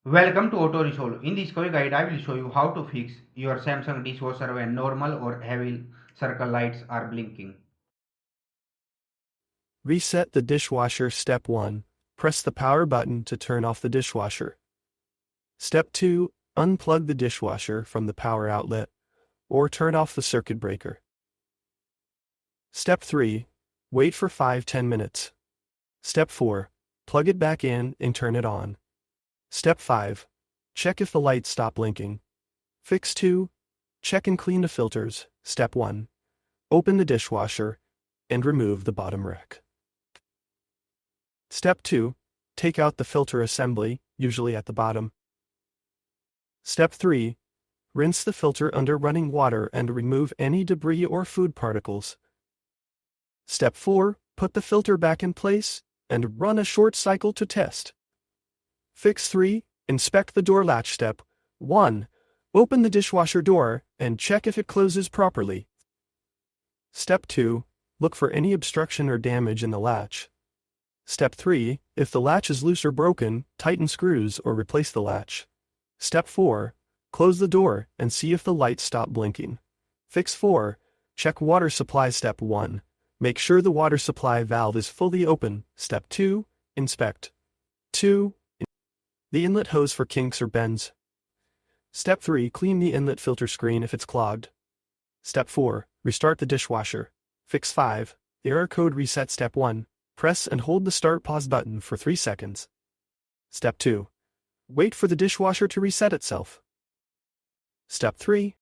Welcome to Auto Resolve. In this quick guide, I will show you how to fix your Samsung dishwasher when normal or heavy circle lights are blinking. Reset the dishwasher. Step 1. Press the power button to turn off the dishwasher. Step 2. Unplug the dishwasher from the power outlet or turn off the circuit breaker. Step 3. Wait for 5-10 minutes. Step 4. Plug it back in and turn it on. Step 5. Check if the lights stop blinking. Fix 2. Check and clean the filters. Step 1. Open the dishwasher and remove the bottom rack. Step 2. Take out the filter assembly, usually at the bottom. Step 3. Rinse the filter under running water and remove any debris or food particles. Step 4. Put the filter back in place and run a short cycle to test. Fix 3. Inspect the door latch. Step 1. Open the dishwasher door and check if it closes properly. Step 2. Look for any obstruction or damage in the latch. Step 3. If the latch is loose or broken, tighten screws or replace the latch. Step 4. Close the door and see if the lights stop blinking. Fix 4. Check water supply. Step 1. Make sure the water supply valve is fully open. Step 2. Inspect. 2. The inlet hose for kinks or bends. Step 3. Clean the inlet filter screen if it's clogged. Step 4. Restart the dishwasher. Fix 5. The error code reset. Step 1. Press and hold the start/pause button for 3 seconds. Step 2. Wait for the dishwasher to reset itself. Step 3.